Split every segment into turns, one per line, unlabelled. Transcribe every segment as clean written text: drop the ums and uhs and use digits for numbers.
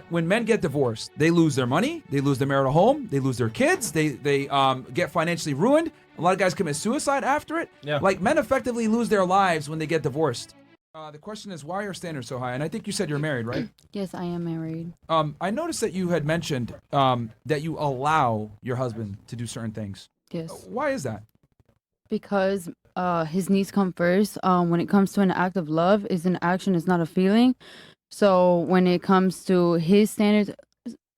When men get divorced, they lose their money, they lose their marital home, they lose their kids, they get financially ruined. A lot of guys commit suicide after it.
Yeah.
Like, men effectively lose their lives when they get divorced. The question is, why are standards so high? And I think you said you're married, right?
Yes, I am married.
I noticed that you had mentioned that you allow your husband to do certain things.
Yes.
Why is that?
Because his needs come first. When it comes to an act of love, is an action, it's not a feeling. So when it comes to his standards,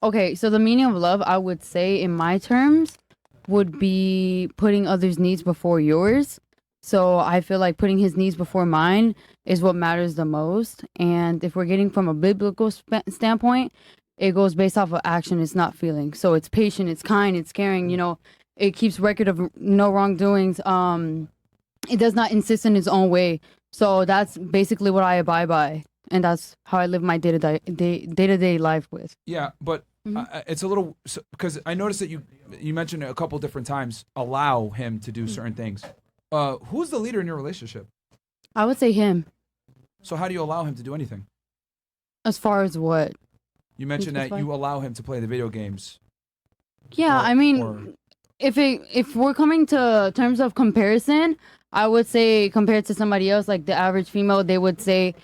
okay, so the meaning of love, I would say in my terms, would be putting others' needs before yours. So I feel like putting his needs before mine is what matters the most. And if we're getting from a biblical standpoint, it goes based off of action, it's not feeling. So it's patient, it's kind, it's caring, you know, it keeps record of no wrongdoings. It does not insist in its own way. So that's basically what I abide by. And that's how I live my day-to-day life with.
Yeah, but it's a little, because I noticed that you mentioned it a couple different times, allow him to do certain things. Who's the leader in your relationship?
I would say him.
So how do you allow him to do anything?
As far as what?
You mentioned that you allow him to play the video games.
Yeah, I mean, if we're coming to terms of comparison, I would say compared to somebody else, like the average female, they would say,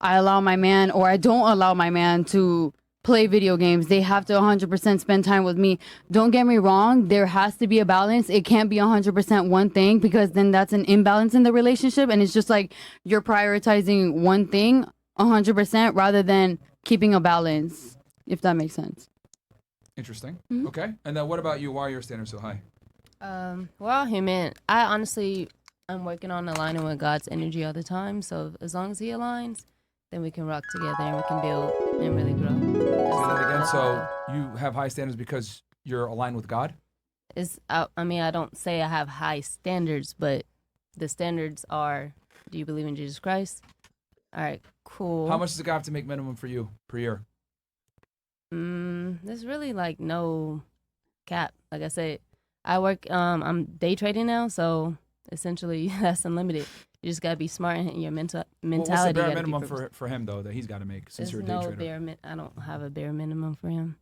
I allow my man, or I don't allow my man to play video games. They have to 100% spend time with me. Don't get me wrong, there has to be a balance. It can't be 100% one thing, because then that's an imbalance in the relationship, and it's just like you're prioritizing one thing 100% rather than keeping a balance, if that makes sense.
Interesting. Okay. And then what about you? Why are your standards so high?
We're all human. I honestly, I'm working on aligning with God's energy all the time. So as long as He aligns, then we can rock together and we can build and really grow.
Say that again. So you have high standards because you're aligned with God?
I mean, I don't say I have high standards, but the standards are, do you believe in Jesus Christ? All right, cool.
How much does a guy have to make minimum for you per year?
There's really like no cap. Like I said, I work, I'm day trading now, so essentially that's unlimited. You just gotta be smart in your mentality.
What's the bare minimum for him though that he's got to make since you're a day trader?
I don't have a bare minimum for him.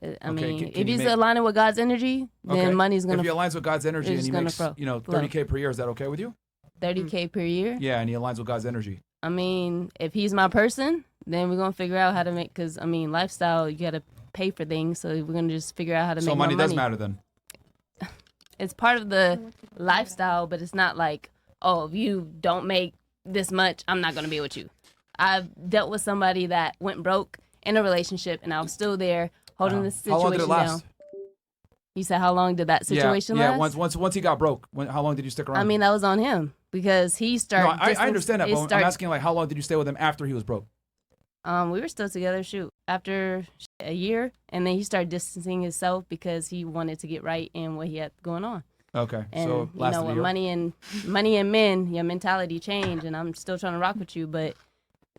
I
Okay,
mean,
can
if
you
he's
make-
aligning with God's energy, then money's gonna.
If he aligns with God's energy and
it's
he
gonna
makes,
flow.
30K per year, is that okay with you?
30K per year.
Yeah, and he aligns with God's energy.
I mean, if he's my person, then we're gonna figure out how to make. Cause I mean, lifestyle, you gotta pay for things, so we're gonna just figure out how to make
So
more
money
money.
does matter then.
It's part of the lifestyle, but it's not like, oh, if you don't make this much, I'm not gonna be with you. I've dealt with somebody that went broke in a relationship, and I was still there holding the situation
How long did it last?
down. You said how long did that situation last?
Yeah. Once he got broke, how long did you stick around?
I mean, that was on him because he started.
No, I understand that, but I'm asking like, how long did you stay with him after he was broke?
We were still together. After a year, and then he started distancing himself because he wanted to get right in what he had going on.
Okay,
And
so
you know, with money and men, your mentality changed, and I'm still trying to rock with you, but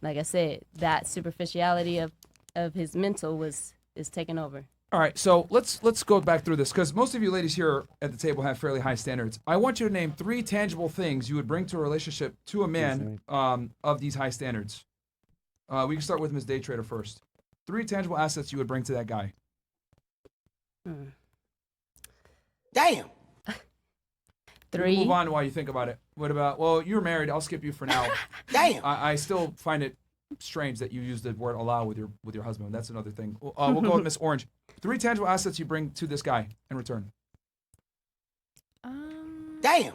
like I said, that superficiality of his mental is taking over.
All right, so let's go back through this because most of you ladies here at the table have fairly high standards. I want you to name 3 tangible things you would bring to a relationship to a man of these high standards. We can start with Ms. Day Trader first. 3 tangible assets you would bring to that guy.
Damn.
3.
Move on while you think about it. What about? Well, you're married. I'll skip you for now.
Damn.
I still find it strange that you use the word allow with your husband. That's another thing. We'll go with Miss Orange. 3 tangible assets you bring to this guy in return.
Damn.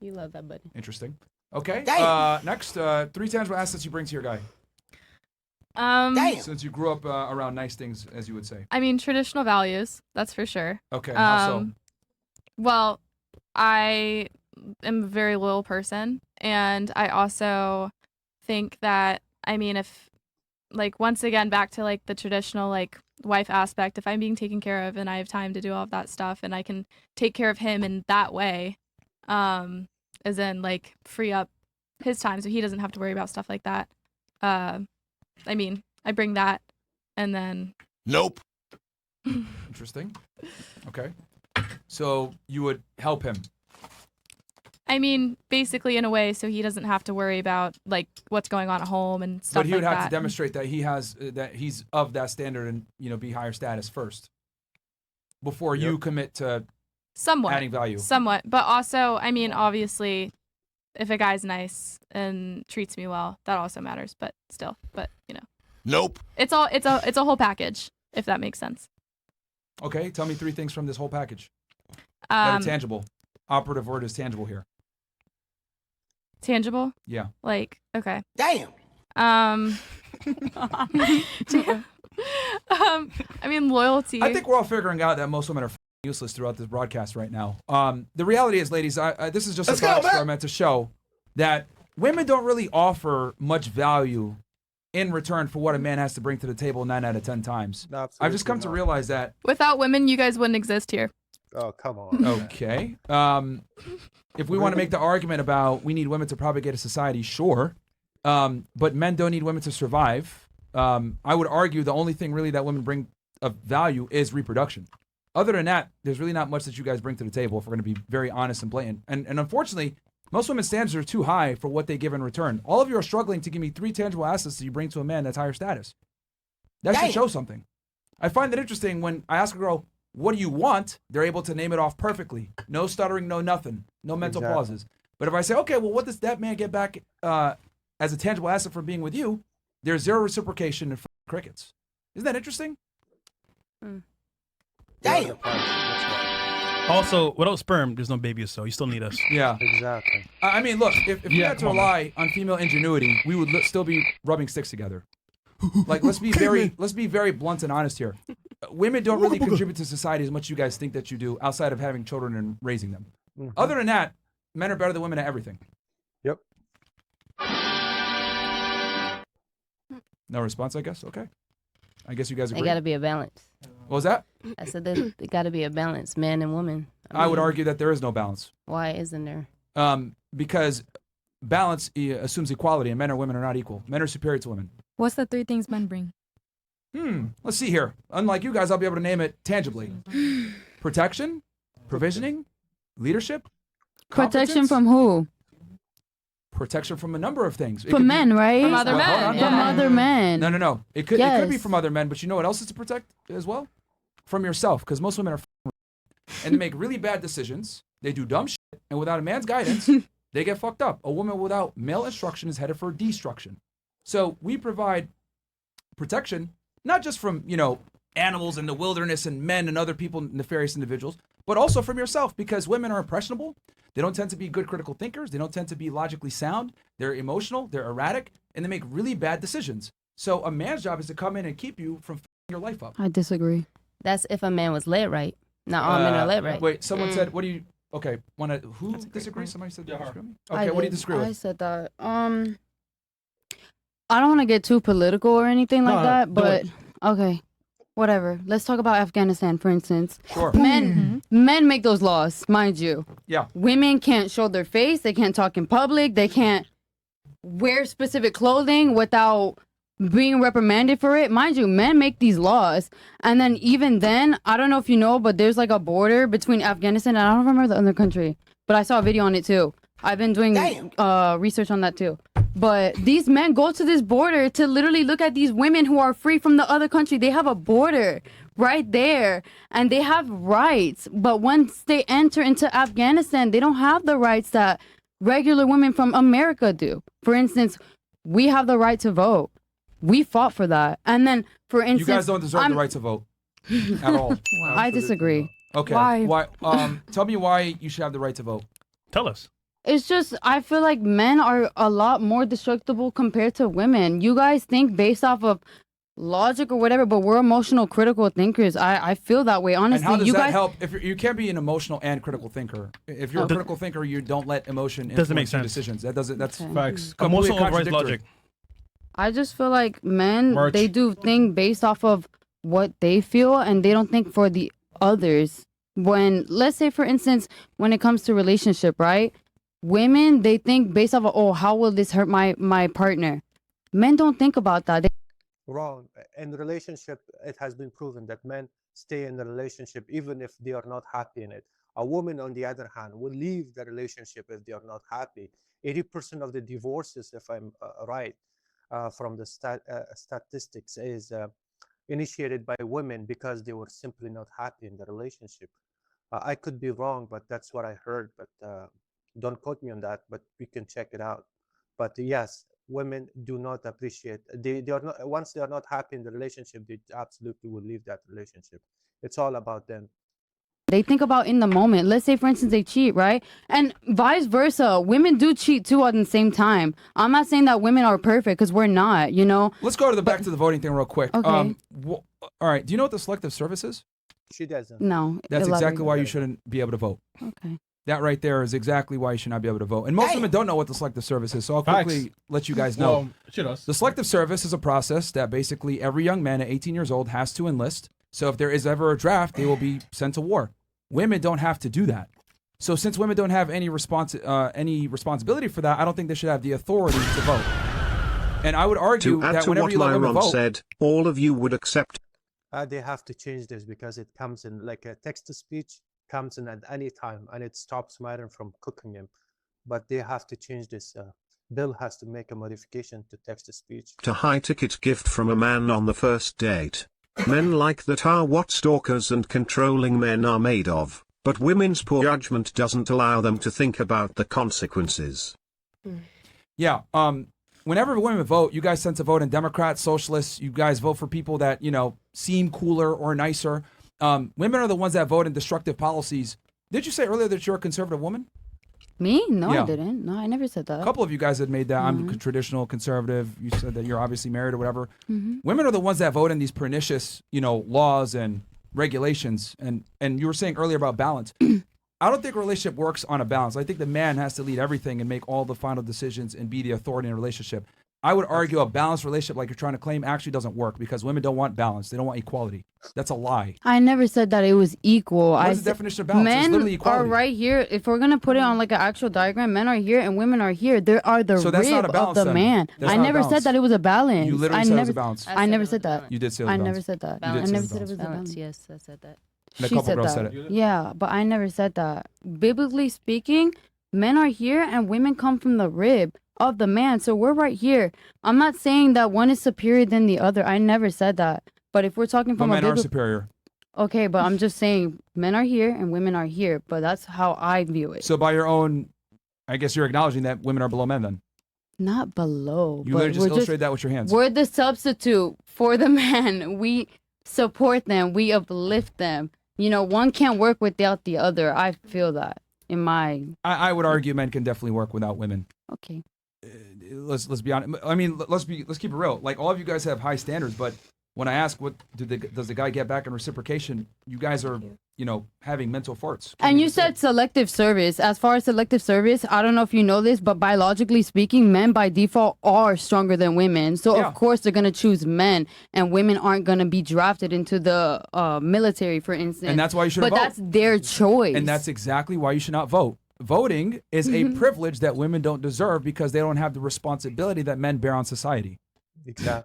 You love that, buddy.
Interesting. Okay.
Damn.
Next, 3 tangible assets you bring to your guy.
Damn.
Since you grew up around nice things, as you would say.
I mean, traditional values, that's for sure.
Okay. How so?
Well, I am a very loyal person, and I also think that, I mean, if, like, once again, back to, like, the traditional, like, wife aspect, if I'm being taken care of and I have time to do all of that stuff and I can take care of him in that way, as in, like, free up his time so he doesn't have to worry about stuff like that. I mean, I bring that, and then...
Nope.
Interesting. Okay. So you would help him.
I mean, basically in a way, so he doesn't have to worry about like what's going on at home and stuff
But he would
like
have
that.
to demonstrate that he's of that standard and be higher status first before you commit to adding value.
Somewhat. But also, I mean, obviously, if a guy's nice and treats me well, that also matters. But still,
Nope.
it's a whole package, if that makes sense.
Okay, tell me 3 things from this whole package that are tangible. Operative word is tangible here.
Tangible.
Yeah.
Like, okay.
Damn.
I mean, loyalty.
I think we're all figuring out that most women are useless throughout this broadcast right now. The reality is, ladies, this is just a thought experiment to show that women don't really offer much value in return for what a man has to bring to the table 9 out of 10 times.
No,
I've just come to realize that.
Without women, you guys wouldn't exist here.
Oh, come on.
Okay. If we want to make the argument about we need women to propagate a society, sure. But men don't need women to survive. I would argue the only thing really that women bring of value is reproduction. Other than that, there's really not much that you guys bring to the table if we're going to be very honest and blatant. And unfortunately, most women's standards are too high for what they give in return. All of you are struggling to give me 3 tangible assets that you bring to a man that's higher status. That should show something. I find that interesting when I ask a girl, what do you want? They're able to name it off perfectly. No stuttering, no nothing. No mental pauses. But if I say, okay, well, what does that man get back as a tangible asset for being with you? There's 0 reciprocation and crickets. Isn't that interesting?
Damn.
Also, without sperm, there's no baby, so you still need us.
Yeah.
Exactly.
I mean, look, if we had to rely on female ingenuity, we would still be rubbing sticks together. Like, let's be very blunt and honest here. Women don't really contribute to society as much as you guys think that you do outside of having children and raising them. Other than that, men are better than women at everything.
Yep.
No response, I guess? Okay. I guess you guys agree.
There got to be a balance.
What was that?
I said there got to be a balance, man and woman.
I would argue that there is no balance.
Why isn't there?
Because balance assumes equality, and men or women are not equal. Men are superior to women.
What's the 3 things men bring?
Let's see here. Unlike you guys, I'll be able to name it tangibly. Protection, provisioning, leadership.
Protection
competence,
from who?
Protection from a number of things. It
From
could
men, right?
From other men.
From other men.
No. It could be
Yes.
from other men, but you know what else is to protect as well? From yourself, because most women are and they make really bad decisions. They do dumb shit, and without a man's guidance, they get fucked up. A woman without male instruction is headed for destruction. So we provide protection, not just from, animals in the wilderness and men and other people, nefarious individuals, but also from yourself, because women are impressionable. They don't tend to be good critical thinkers. They don't tend to be logically sound. They're emotional, they're erratic, and they make really bad decisions. So a man's job is to come in and keep you from f***ing your life up.
I disagree.
That's if a man was led right. Not all men are led right.
Wait, someone said, what do you, okay, who disagrees? Somebody said, okay, what do you disagree with?
I said that. I don't want to get too political or anything like that, but okay, whatever. Let's talk about Afghanistan, for instance.
Sure.
Men make those laws, mind you.
Yeah.
Women can't show their face. They can't talk in public. They can't wear specific clothing without being reprimanded for it. Mind you, men make these laws. And then even then, I don't know if you know, but there's like a border between Afghanistan and I don't remember the other country, but I saw a video on it too. I've been doing research on that too. But these men go to this border to literally look at these women who are free from the other country. They have a border right there and they have rights. But once they enter into Afghanistan, they don't have the rights that regular women from America do. For instance, we have the right to vote. We fought for that. And then, for instance,
you guys don't deserve the right to vote at all.
I disagree.
Okay.
Why?
Tell me why you should have the right to vote.
Tell us.
It's just, I feel like men are a lot more destructible compared to women. You guys think based off of logic or whatever, but we're emotional, critical thinkers. I feel that way, honestly.
And how does
you
that
guys
help? If you can't be an emotional and critical thinker. If you're a critical thinker, you don't let emotion
Doesn't make
influence your
sense.
decisions. That doesn't. That's
Facts.
completely
Emotional overrides
contradictory.
logic.
I just feel like men,
March.
they do things based off of what they feel and they don't think for the others. When, let's say, for instance, when it comes to relationship, right? Women, they think based off of, oh, how will this hurt my partner? Men don't think about that.
Wrong. In relationship, it has been proven that men stay in the relationship even if they are not happy in it. A woman, on the other hand, will leave the relationship if they are not happy. 80% of the divorces, if I'm right, from the statistics, is initiated by women because they were simply not happy in the relationship. I could be wrong, but that's what I heard. But don't quote me on that, but we can check it out. But yes, women do not appreciate, they are not, once they are not happy in the relationship, they absolutely will leave that relationship. It's all about them.
They think about in the moment. Let's say, for instance, they cheat, right? And vice versa. Women do cheat too at the same time. I'm not saying that women are perfect because we're not, you know?
Let's go to the back to the voting thing real quick.
Okay.
All right. Do you know what the selective service is?
She doesn't.
No.
That's
elaborate.
exactly why you shouldn't be able to vote.
Okay.
That right there is exactly why you should not be able to vote. And most women don't know what the selective service is, so I'll quickly let you guys know.
Well, she does.
The selective service is a process that basically every young man at 18 years old has to enlist. So if there is ever a draft, they will be sent to war. Women don't have to do that. So since women don't have any responsibility for that, I don't think they should have the authority to vote. And I would argue
To add
that
to
whenever
what
you let women
Myron
vote,
said, all of you would accept.
They have to change this because it comes in like a text-to-speech, comes in at any time, and it stops Myron from cooking him. But they have to change this. Bill has to make a modification to text-to-speech.
A high-ticket gift from a man on the first date. Men like that are what stalkers and controlling men are made of, but women's poor judgment doesn't allow them to think about the consequences.
yeah, whenever women vote, you guys tend to vote in Democrats, socialists. You guys vote for people that, you know, seem cooler or nicer. Women are the ones that vote in destructive policies. Did you say earlier that you're a conservative woman?
Me? No,
Yeah.
I didn't. No, I never said that.
A couple of you guys had made that. I'm a traditional conservative. You said that you're obviously married or whatever. Women are the ones that vote in these pernicious, you know, laws and regulations. And you were saying earlier about balance. I don't think a relationship works on a balance. I think the man has to lead everything and make all the final decisions and be the authority in a relationship. I would argue a balanced relationship like you're trying to claim actually doesn't work because women don't want balance. They don't want equality. That's a lie.
I never said that it was equal.
What is the definition of balance? It's
Men
literally
are
equality.
right here. If we're gonna put it on like an actual diagram, men are here and women are here. There are the
So that's not a
rib
balance
of the
then.
man.
That's
I
not a
never said
balance.
that it was a balance.
You literally
I
said it
never,
was a balance.
I never said that.
You did say it was
I
a balance.
never said that.
You
I
did say
never
it
said it
was
was a balance.
Yes, I said that.
And a
She
couple
said
girls
that.
said it.
Yeah, but I never said that. Biblically speaking, men are here and women come from the rib of the man. So we're right here. I'm not saying that one is superior than the other. I never said that. But if we're talking
But
from a
men are
biblical,
superior.
okay, but I'm just saying men are here and women are here. But that's how I view it.
So by your own, I guess you're acknowledging that women are below men then.
Not below.
You
but
literally just
we're
illustrated that with your hands.
We're the substitute for the man. We support them. We uplift them. You know, one can't work without the other. I feel that in my.
I would argue men can definitely work without women.
Okay.
Let's be honest. I mean, let's keep it real. Like all of you guys have high standards, but when I ask what does the guy get back in reciprocation, you guys are, you know, having mental farts.
And you said selective service. As far as selective service, I don't know if you know this, but biologically speaking, men by default are stronger than women. So
Yeah.
of course they're gonna choose men, and women aren't gonna be drafted into the military, for instance.
And that's why you shouldn't
But
vote.
that's their choice.
And that's exactly why you should not vote. Voting is a privilege that women don't deserve because they don't have the responsibility that men bear on society.
Exactly.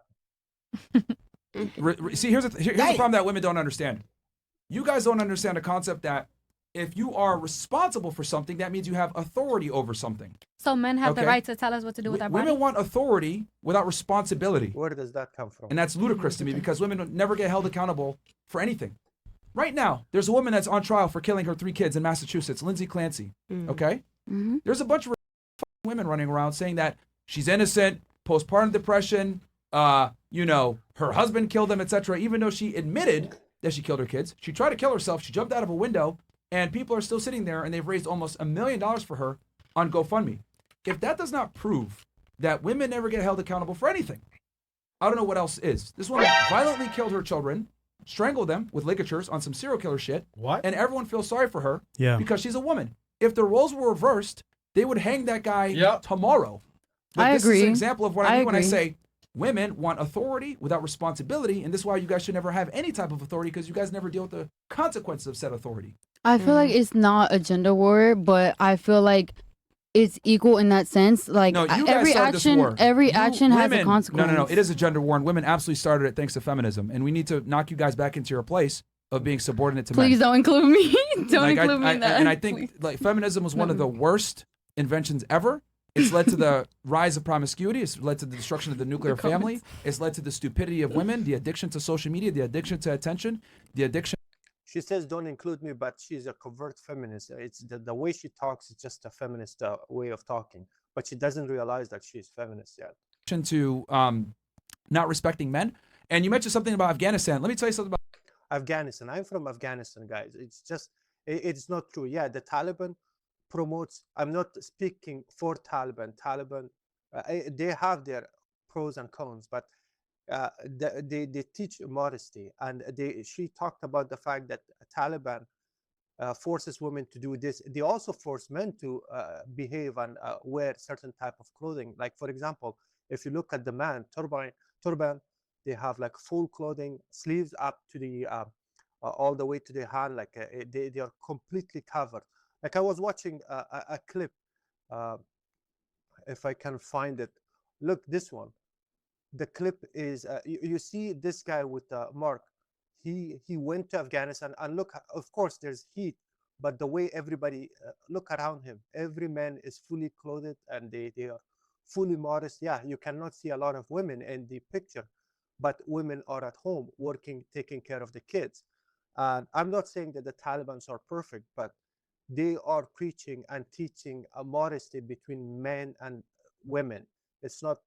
See, here's the problem that women don't understand. You guys don't understand the concept that if you are responsible for something, that means you have authority over something.
So men have the
Okay.
right to tell us what to do with our body?
Women want authority without responsibility.
Where does that come from?
And that's ludicrous to me because women never get held accountable for anything. Right now, there's a woman that's on trial for killing her 3 kids in Massachusetts, Lindsay Clancy. Okay? There's a bunch of women running around saying that she's innocent, postpartum depression, you know, her husband killed them, etc. Even though she admitted that she killed her kids. She tried to kill herself. She jumped out of a window, and people are still sitting there, and they've raised almost $1 million for her on GoFundMe. If that does not prove that women never get held accountable for anything, I don't know what else is. This woman violently killed her children, strangled them with ligatures on some serial killer shit.
What?
And everyone feels sorry for her
Yeah.
because she's a woman. If the roles were reversed, they would hang that guy tomorrow. But
I
this
agree.
is an example of what I
I
mean when I
agree.
say women want authority without responsibility, and this is why you guys should never have any type of authority because you guys never deal with the consequences of said authority.
I feel like it's not a gender war, but I feel like it's equal in that sense. Like
No, you guys
every
started this
action,
war.
every
You
action has a
women-
consequence.
No. It is a gender war, and women absolutely started it thanks to feminism. And we need to knock you guys back into your place of being subordinate to
Please
men.
don't include me. Don't
Like,
include me in that.
And I think like feminism was one of the worst inventions ever. It's led to the rise of promiscuity. It's led to the destruction of the nuclear family. It's led to the stupidity of women, the addiction to social media, the addiction to attention, the addiction.
She says, don't include me, but she's a covert feminist. It's the way she talks is just a feminist way of talking, but she doesn't realize that she's feminist yet.
To not respecting men. And you mentioned something about Afghanistan. Let me tell you something about
Afghanistan. I'm from Afghanistan, guys. It's not true. Yeah, the Taliban promotes, I'm not speaking for Taliban. They have their pros and cons, but they teach modesty. And she talked about the fact that Taliban forces women to do this. They also force men to behave and wear certain type of clothing. Like, for example, if you look at the man, turban, they have like full clothing, sleeves up to the all the way to the hand, like they are completely covered. Like I was watching a clip, if I can find it. Look, this one. The clip is you see this guy with Mark. He went to Afghanistan, and look, of course there's heat, but the way everybody look around him, every man is fully clothed and they are fully modest. Yeah, you cannot see a lot of women in the picture, but women are at home working, taking care of the kids. And I'm not saying that the Taliban are perfect, but they are preaching and teaching a modesty between men and women. It's not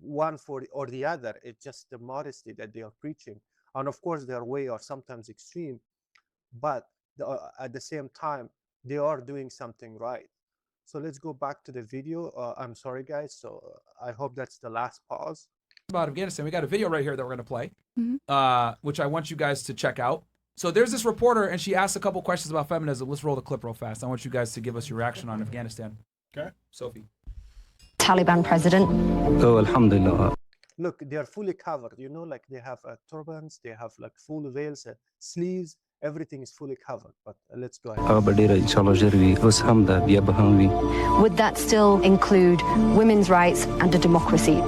one or the other. It's just the modesty that they are preaching. And of course, their way are sometimes extreme, but at the same time, they are doing something right. So let's go back to the video. I'm sorry, guys. So I hope that's the last pause.
About Afghanistan. We got a video right here that we're going to play, which I want you guys to check out. So there's this reporter, and she asked a couple questions about feminism. Let's roll the clip real fast. I want you guys to give us your reaction on Afghanistan.
Okay.
Sophie.
Taliban president.
Oh, alhamdulillah.
Look, they are fully covered. You know, like they have turbans, they have like full veils, sleeves. Everything is fully covered. But let's go ahead.
Would that still include women's rights and a democracy?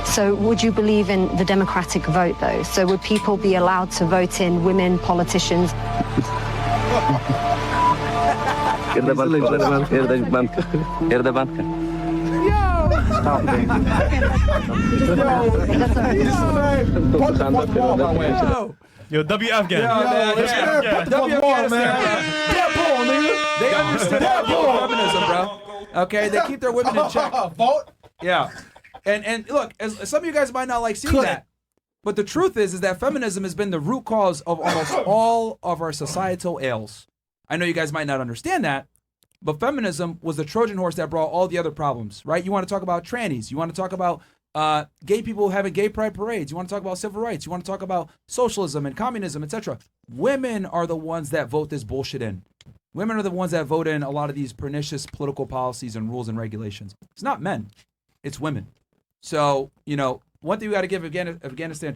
So would you believe in the democratic vote, though? So would people be allowed to vote in women politicians?
Yo, W Afghan.
W Afghanistan. They understand feminism, bro. Okay, they keep their women in check. Yeah. And look, as some of you guys might not like seeing that, but the truth is that feminism has been the root cause of almost all of our societal ails. I know you guys might not understand that, but feminism was the Trojan horse that brought all the other problems, right? You want to talk about trannies. You want to talk about gay people having gay pride parades. You want to talk about civil rights. You want to talk about socialism and communism, etc. Women are the ones that vote this bullshit in. Women are the ones that vote in a lot of these pernicious political policies and rules and regulations. It's not men. It's women. So, you know, one thing we got to give Afghanistan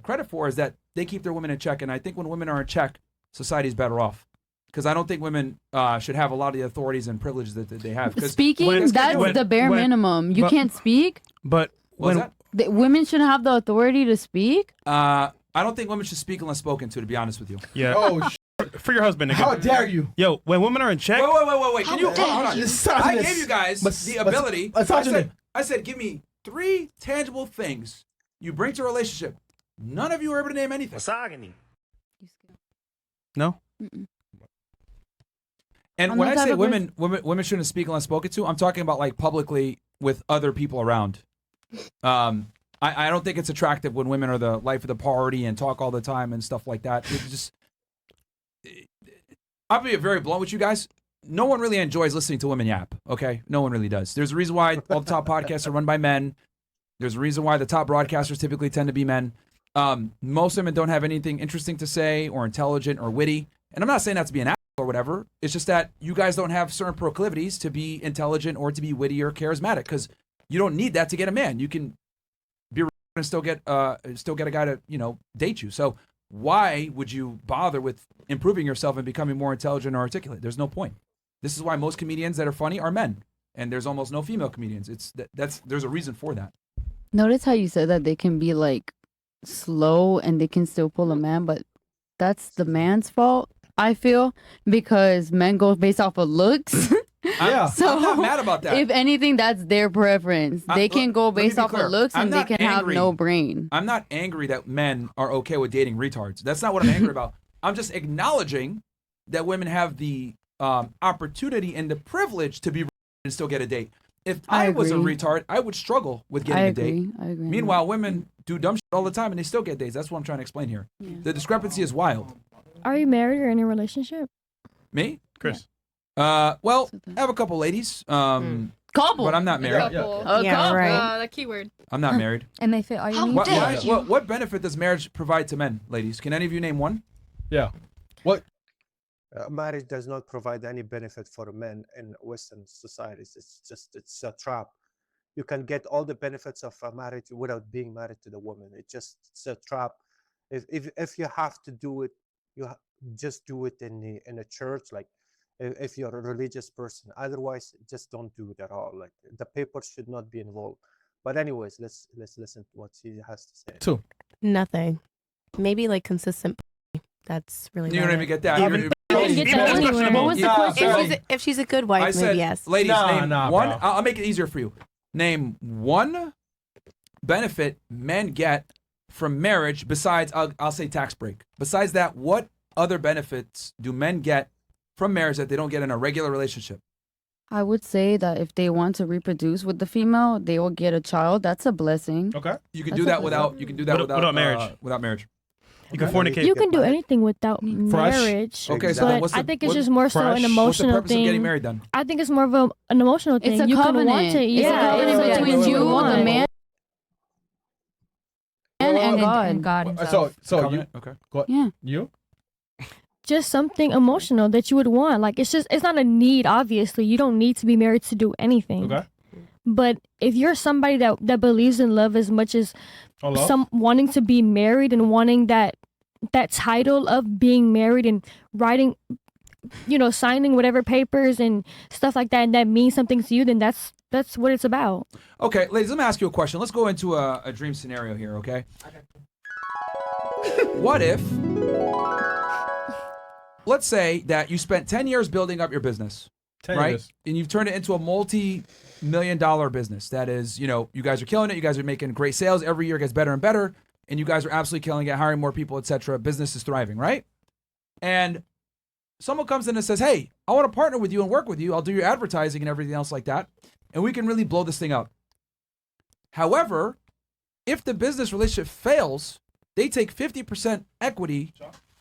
credit for is that they keep their women in check. And I think when women are in check, society's better off. Because I don't think women should have a lot of the authorities and privileges that they have.
Speaking, that's the bare minimum. You can't speak.
But when
women should have the authority to speak.
I don't think women should speak unless spoken to be honest with you.
Yeah. Oh, for your husband. Nigga.
How dare you?
Yo, when women are in check.
Wait. Can you hold on? I gave you guys the ability. I said, give me 3 tangible things you bring to a relationship. None of you were able to name anything.
No.
And when I say women shouldn't speak unless spoken to, I'm talking about like publicly with other people around. I don't think it's attractive when women are the life of the party and talk all the time and stuff like that. It just, I'll be very blunt with you guys. No one really enjoys listening to women yap, okay? No one really does. There's a reason why all the top podcasts are run by men. There's a reason why the top broadcasters typically tend to be men. Most women don't have anything interesting to say or intelligent or witty. And I'm not saying that to be an asshole or whatever. It's just that you guys don't have certain proclivities to be intelligent or to be witty or charismatic because you don't need that to get a man. You can be and still get a guy to, you know, date you. So why would you bother with improving yourself and becoming more intelligent or articulate? There's no point. This is why most comedians that are funny are men, and there's almost no female comedians. There's a reason for that.
Notice how you said that they can be like slow and they can still pull a man, but that's the man's fault, I feel, because men go based off of looks.
Yeah.
So
I'm not mad about that.
if anything, that's their preference. They can go
let me
based
be
off
clear.
of looks
I'm
and they
not
can have
angry.
no brain.
I'm not angry that men are okay with dating retards. That's not what I'm angry about. I'm just acknowledging that women have the opportunity and the privilege to be and still get a date. If I was a
agree.
retard, I would struggle with getting
I
a date.
agree. I agree.
Meanwhile, women do dumb shit all the time and they still get dates. That's what I'm trying to explain here. The discrepancy is wild.
Are you married or in a relationship?
Me?
Chris.
Well, I have a couple ladies.
Couple.
But I'm not married.
Yeah, right.
The keyword.
I'm not married.
And they fit all your
What,
needs.
what benefit does marriage provide to men, ladies? Can any of you name one?
Yeah. What?
Marriage does not provide any benefit for men in Western societies. It's a trap. You can get all the benefits of a marriage without being married to the woman. It's a trap. If you have to do it, just do it in a church, like if you're a religious person. Otherwise, just don't do it at all. Like the paper should not be involved. But anyways, let's listen to what she has to say.
Two.
Nothing. Maybe like consistent. That's really.
You don't even get that.
What was the question?
If she's a good wife,
I said,
maybe yes.
ladies, name one.
bro.
I'll make it easier for you. Name one benefit men get from marriage besides, I'll say tax break. Besides that, what other benefits do men get from marriage that they don't get in a regular relationship?
I would say that if they want to reproduce with the female, they will get a child. That's a blessing.
Okay.
You can do that without. You can do that
Without marriage.
Without marriage.
You can fornicate.
You can do anything without marriage.
Okay, so then
But I think it's just more so
what's
an
the
emotional
purpose of getting
thing.
married then?
I think it's more of an emotional thing.
It's a
you can want
covenant.
it.
It's a
Yeah,
covenant
it's
between
what
you,
want.
the man, and God.
And God himself.
So you.
Covenant? Okay.
Yeah.
You?
Just something emotional that you would want. Like it's not a need. Obviously, you don't need to be married to do anything.
Okay.
But if you're somebody that believes in love as much as some wanting to be married and wanting that title of being married and writing, signing whatever papers and stuff like that, and that means something to you, then that's what it's about.
Okay, ladies, let me ask you a question. Let's go into a dream scenario here, okay? What if, let's say that you spent 10 years building up your business,
10
right?
years.
And you've turned it into a multi-million-dollar business. That is, you guys are killing it. You guys are making great sales. Every year gets better and better. And you guys are absolutely killing it, hiring more people, etc. Business is thriving, right? And someone comes in and says, hey, I want to partner with you and work with you. I'll do your advertising and everything else like that. And we can really blow this thing up. However, if the business relationship fails, they take 50% equity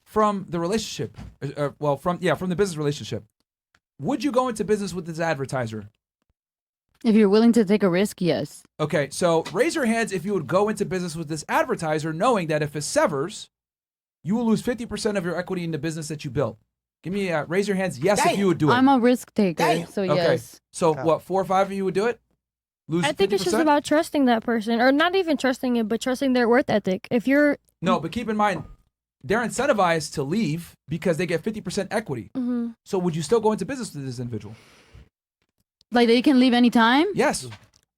from the relationship. From the business relationship. Would you go into business with this advertiser?
If you're willing to take a risk, yes.
Okay, so raise your hands if you would go into business with this advertiser knowing that if it severs, you will lose 50% of your equity in the business that you built. Give me raise your hands yes if you would do it.
I'm a risk taker, so
Okay.
yes.
So what, 4 or 5 of you would do it? Lose
I think
50%?
it's just about trusting that person, or not even trusting it, but trusting their work ethic. If you're
No, but keep in mind, they're incentivized to leave because they get 50% equity.
Mhm.
So would you still go into business with this individual?
Like they can leave anytime?
Yes.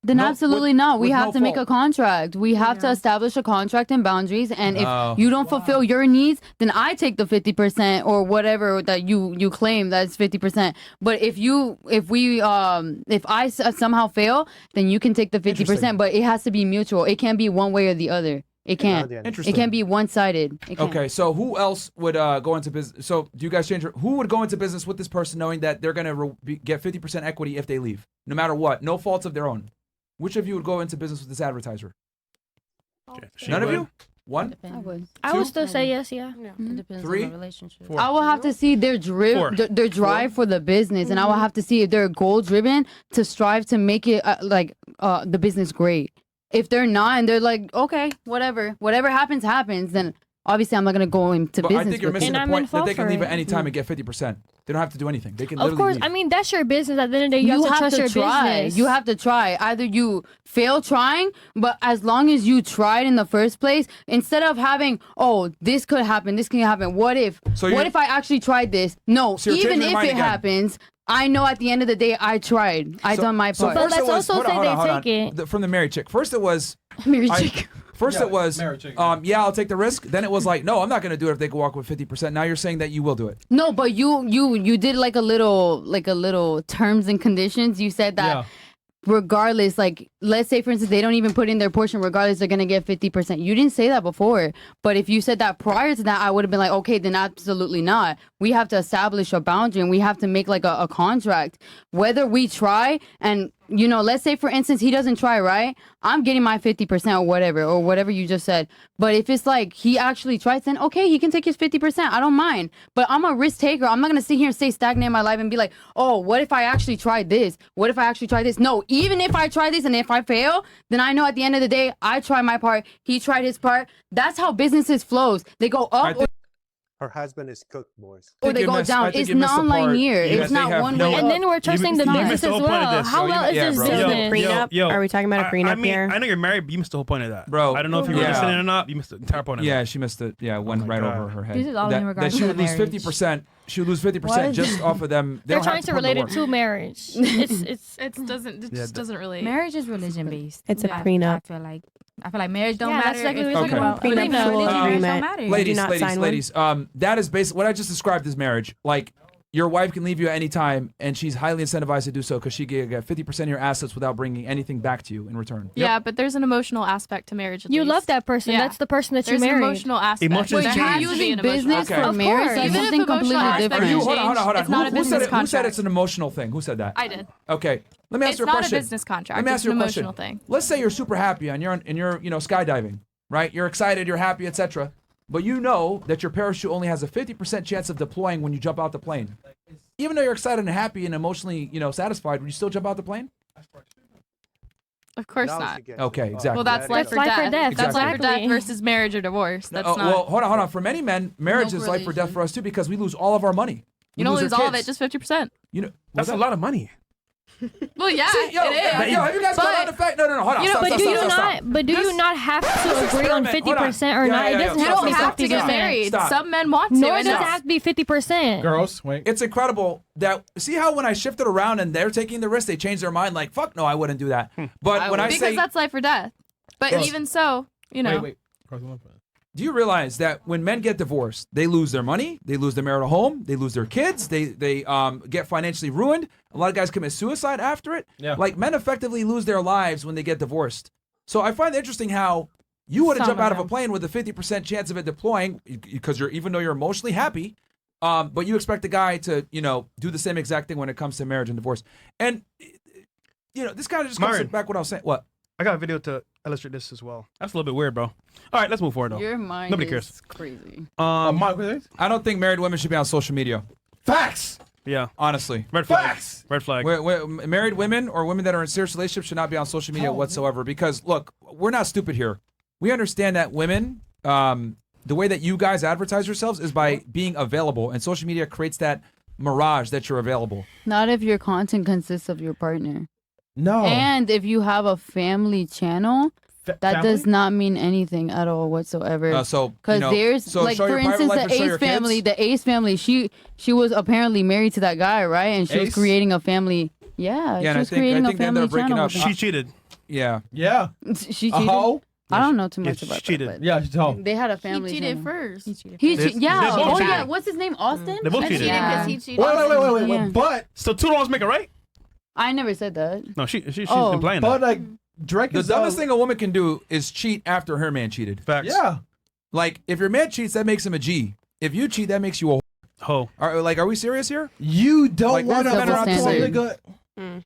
Then
No,
absolutely
with-
not. We
with
have
no
to make a
fault.
contract. We have to establish a contract and boundaries. And if
Oh.
you don't fulfill your needs, then I take the 50% or whatever that you claim that's 50%. But if I somehow fail, then you can take the 50%.
Interesting.
But it has to be mutual. It can't be one way or the other. It can't.
Interesting.
It can't be one-sided. It can't.
Okay, so who else would go into business? So do you guys change? Who would go into business with this person knowing that they're going to get 50% equity if they leave, no matter what, no faults of their own? Which of you would go into business with this advertiser? None of you? One?
I would still say yes, yeah.
Mm-hmm.
It depends
3?
on the relationship.
I will have to see their
Four.
their drive for the business, and I will have to see if they're goal driven to strive to make it the business great. If they're not, and they're like, okay, whatever happens, then obviously I'm not gonna go into
But
business.
I think you're
with
missing
them.
the point that they can leave at any time and get 50%. They don't have to do anything. They can
Of
literally
course,
leave.
I mean that's your business. At the end of the day, you have to trust your
try.
business.
You have to try. Either you fail trying, but as long as you tried in the first place, instead of having, oh, this could happen, this can happen. What if?
So
What if I actually tried this? No,
So you're
even
changing your
if
mind
it
again.
happens, I know at the end of the day I tried. I done my part.
So first it was,
also
hold on,
say
hold on,
they
hold on.
take it.
From the married chick. First it was,
Mary Chick.
First it was,
marriage chick.
yeah, I'll take the risk. Then it was like, no, I'm not going to do it if they can walk with 50%. Now you're saying that you will do it.
No, but you did like a little terms and conditions. You said that regardless, like let's say for instance they don't even put in their portion, regardless they're gonna get 50%. You didn't say that before, but if you said that prior to that, I would have been like, okay, then absolutely not. We have to establish a boundary and we have to make like a contract. Whether we try and let's say for instance he doesn't try, right? I'm getting my 50% or whatever you just said. But if it's like he actually tries, then okay, he can take his 50%. I don't mind. But I'm a risk taker. I'm not gonna sit here and stay stagnant in my life and be like, oh, what if I actually tried this? What if I actually tried this? No, even if I try this and if I fail, then I know at the end of the day I tried my part, he tried his part. That's how businesses flows. They go up
Her husband is cooked, boys.
or they go down. It's non-linear. It's not one way.
And then we're trusting the business as well. How well is this business?
Prenup? Are we talking about a prenup here?
I know you're married, but you missed the whole point of that.
Bro.
I don't know if you were listening or not. You missed the entire point of that.
Yeah, she missed it. Yeah, went right over her head.
This is all in regards
she
to
would
the
lose
marriage.
50%. She would lose 50% just off of them.
They're trying to relate it to marriage.
It just doesn't really.
Marriage is religion based.
It's a prenup.
I feel like marriage don't
Yeah,
matter.
that's exactly
It's
what we're talking about.
religion,
Prenup.
marriage don't matter.
Ladies, that is basically what I just described as marriage. Like, your wife can leave you at any time, and she's highly incentivized to do so because she can get 50% of your assets without bringing anything back to you in return.
Yeah, but there's an emotional aspect to marriage.
You love that person. That's the person that you
There's an
married.
emotional aspect.
Emotions
There
change.
has to be
Using
an emotional
business
aspect.
for marriage
course.
is
Even if
something
emotional
completely
aspect
different.
change,
Hold on.
it's not a
Who
business
said
contract.
it's an emotional thing? Who said that?
I did.
Okay. Let me ask
It's
you a
not a
question.
business contract.
Let me ask
It's
you a
an
question.
emotional thing.
Let's say you're super happy and you're skydiving, right? You're excited, you're happy, etc. But you know that your parachute only has a 50% chance of deploying when you jump out the plane. Even though you're excited and happy and emotionally, satisfied, would you still jump out the plane?
Of course not.
Okay, exactly.
Well, that's life or death. That's life or death versus marriage or divorce. That's not.
Well, hold on. For many men, marriage is life or death for us too because we lose all of our money.
You don't lose all of it, just 50%.
That's a lot of money.
Well, yeah,
it is. Have you guys caught on the fact? No, hold on.
But do you not have to agree on 50% or not? It doesn't
You
have to
don't
be
have to get
50%.
married.
Stop.
Some men want to.
Nor
and
does it
it's-
have to be 50%.
Girls, wait.
It's incredible that see how when I shifted around and they're taking the risk, they change their mind. Like fuck, no, I wouldn't do that. But when I
because
say,
that's life or death. But
Yes.
even so,
wait. Do you realize that when men get divorced, they lose their money, they lose their marital home, they lose their kids, they get financially ruined. A lot of guys commit suicide after it.
Yeah.
Like men effectively lose their lives when they get divorced. So I find it interesting how you wouldn't
Some
jump out of
of
a plane with a 50% chance of it deploying because even though you're emotionally happy, but you expect the guy to do the same exact thing when it comes to marriage and divorce. And this kind of just comes
Myron.
back what I was saying. What?
I got a video to illustrate this as well. That's a little bit weird, bro. All right, let's move forward though.
Your mind
Nobody
is
cares.
crazy.
I don't think married women should be on social media.
Facts. Yeah.
Honestly.
Red flag. Red flag.
Married women or women that are in serious relationships should not be on social media whatsoever because, look, we're not stupid here. We understand that women, the way that you guys advertise yourselves is by being available, and social media creates that mirage that you're available.
Not if your content consists of your partner.
No.
And if you have a family channel, that
family?
does not mean anything at all whatsoever. Because there's like
show
for
your private
instance
life and show your kids?
the Ace family, she was apparently married to that guy, right? And she was
Ace?
creating a family. Yeah,
Yeah, and
she
I
was
think
creating
they
a
ended
family
up breaking
channel.
up.
with
She cheated.
Yeah.
Yeah.
him. She cheated. I don't know too much about
she cheated.
that.
Yeah, she's a hoe.
But they had a family.
He cheated
channel.
first.
He
They-
yeah.
they both
Oh
cheated.
yeah. What's his name? Austin.
They both
I
cheated.
cheated
Yeah.
because he cheated.
wait. Yeah.
But
So two don't make it right?
I never said that.
No, she's
Oh.
implying
but
that.
like Drake
The
is
dumbest thing a woman can do is cheat after her man cheated.
Facts.
Yeah.
Like, if your man cheats, that makes him a G. If you cheat, that makes you a
hoe.
Are we serious here?
You don't
Like,
want to
women are not the
fuck a
same.
nigga.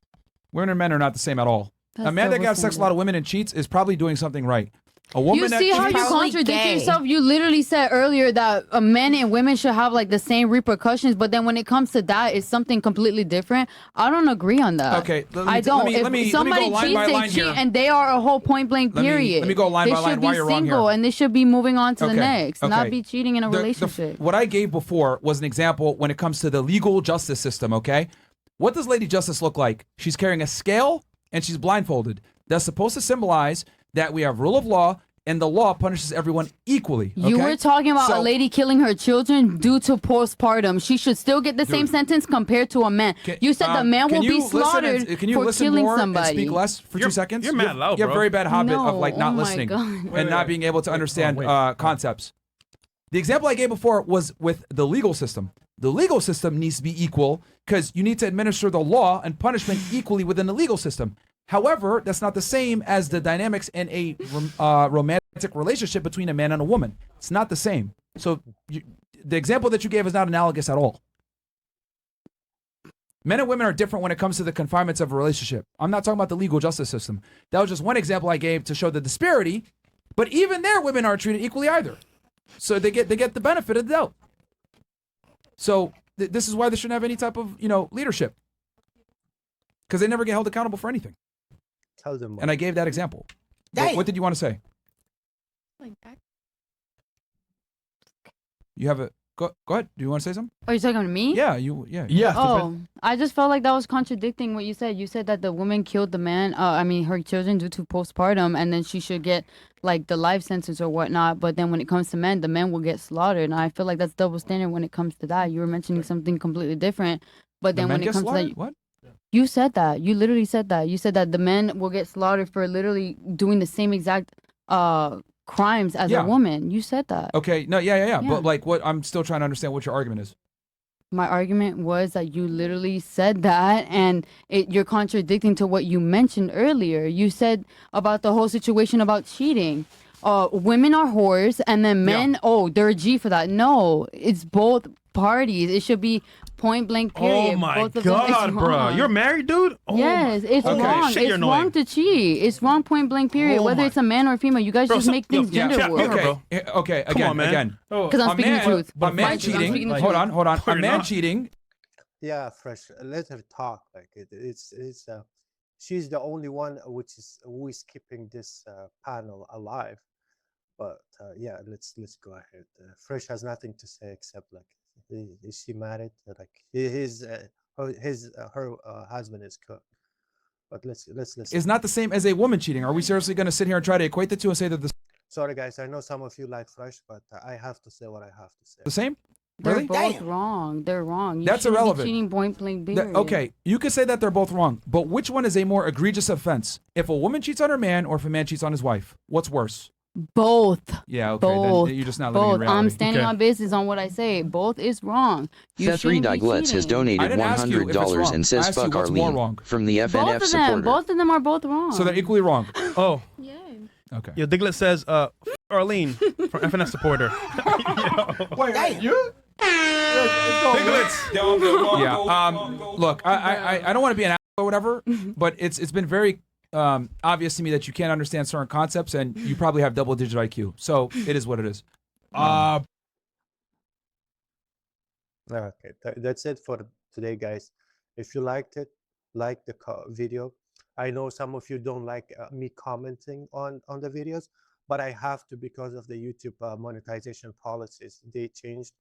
Women and men are not the same at all.
That's
A man that
double
got sex with a
standard.
lot of women and cheats is probably doing something right. A woman
You
that
see how
cheats,
you
probably
contradict
gay.
yourself? You literally said earlier that men and women should have like the same repercussions, but then when it comes to that, it's something completely different. I don't agree on that.
Okay, let me-
I don't.
let me-
If
let me
somebody
go line
cheats,
by
they
line
cheat,
here.
and they are a whole point blank
Let me-
period.
let me go line
they
by line
should
why
be
you're wrong
single,
here.
and they should be moving on to the
Okay,
next,
okay.
not be cheating in a relationship.
What I gave before was an example when it comes to the legal justice system, okay? What does Lady Justice look like? She's carrying a scale and she's blindfolded. That's supposed to symbolize that we have rule of law and the law punishes everyone equally.
You
okay?
were talking about a
So-
lady killing her children due to postpartum. She should still get the same sentence compared to a man. You said the man
Can
will
you
be
listen and-
slaughtered
can you
for
listen
killing
more
somebody.
and speak less for 2 seconds?
you're mad loud,
You have a
bro.
very bad habit of
No,
like not
oh my
listening
God.
and not being able to understand concepts. The example I gave before was with the legal system. The legal system needs to be equal because you need to administer the law and punishment equally within the legal system. However, that's not the same as the dynamics in a romantic relationship between a man and a woman. It's not the same. So the example that you gave is not analogous at all. Men and women are different when it comes to the confinements of a relationship. I'm not talking about the legal justice system. That was just one example I gave to show the disparity. But even there, women aren't treated equally either. So they get the benefit of the doubt. So this is why they shouldn't have any type of leadership, because they never get held accountable for anything.
Tell them.
And I gave that example. What did you want to say? You have a go ahead. Do you want to say something?
Are you talking to me?
Yeah, yeah.
Oh, I just felt like that was contradicting what you said. You said that the woman killed the man, her children due to postpartum, and then she should get like the life sentence or whatnot. But then when it comes to men, the men will get slaughtered. And I feel like that's double standard when it comes to that. You were mentioning something completely different. But then when it comes to that,
what?
You said that. You literally said that. You said that the men will get slaughtered for literally doing the same exact crimes as a woman. You said that.
Okay. No. Yeah. But like, what? I'm still trying to understand what your argument is.
My argument was that you literally said that, and you're contradicting to what you mentioned earlier. You said about the whole situation about cheating. Women are whores, and then men, they're a G for that. No, it's both parties. It should be point blank period.
Oh my
Both of them. It's
God, bro!
wrong.
You're married, dude. Oh
Yes, it's wrong.
Shit, you're
It's wrong
annoying.
to cheat. It's wrong point blank period.
Oh
Whether
my-
it's a man or a female, you guys
Bro,
just make things gender war.
Okay.
Come on, man.
Again.
Because I'm speaking the truth.
A man cheating. Hold on. A man cheating.
Yeah, fresh. Let her talk. Like it's she's the only one who is keeping this panel alive. But yeah, let's go ahead. Fresh has nothing to say except like, is she married? Like her husband is cooked. But let's listen.
Is not the same as a woman cheating. Are we seriously going to sit here and try to equate the two and say that
Sorry guys, I know some of you like Fresh, but I have to say what I have to say.
the same?
They're
Really?
both wrong. They're wrong. You
That's
shouldn't be
irrelevant.
cheating point blank period.
Okay, you could say that they're both wrong, but which one is a more egregious offense? If a woman cheats on her man or if a man cheats on his wife? What's worse?
Both.
Yeah, okay,
Both.
then you're just not living in
Both.
reality.
I'm standing on business on what I say. Both is wrong. You
Seth
shouldn't be
Rediglitz has
cheating.
donated
didn't ask you if it's
$100
wrong.
and
I
says
asked you
fuck
what's more
Arlene
wrong.
from the FNF
Both of them.
supporter.
Both of them are both wrong.
So they're equally wrong.
Oh.
Okay.
Yo, Diglett says, Arlene from FNF supporter.
Wait, you? Yeah. Look, I don't want to be an asshole or whatever, but it's been very obvious to me that you can't understand certain concepts, and you probably have double-digit IQ. So it is what it is.
Okay, that's it for today, guys. If you liked it, like the video. I know some of you don't like me commenting on the videos, but I have to because of the YouTube monetization policies. They changed.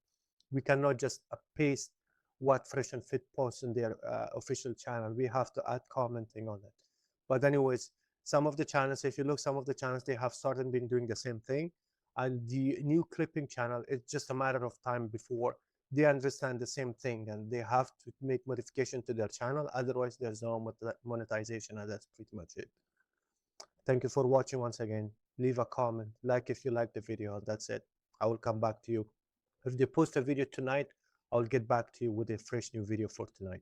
We cannot just paste what Fresh and Fit posts in their official channel. We have to add commenting on it. But anyways, some of the channels, if you look, some of the channels, they have started been doing the same thing. And the new clipping channel, it's just a matter of time before they understand the same thing, and they have to make modification to their channel. Otherwise, there's no monetization, and that's pretty much it. Thank you for watching once again. Leave a comment, like if you like the video. That's it. I will come back to you. If they post a video tonight, I'll get back to you with a fresh new video for tonight.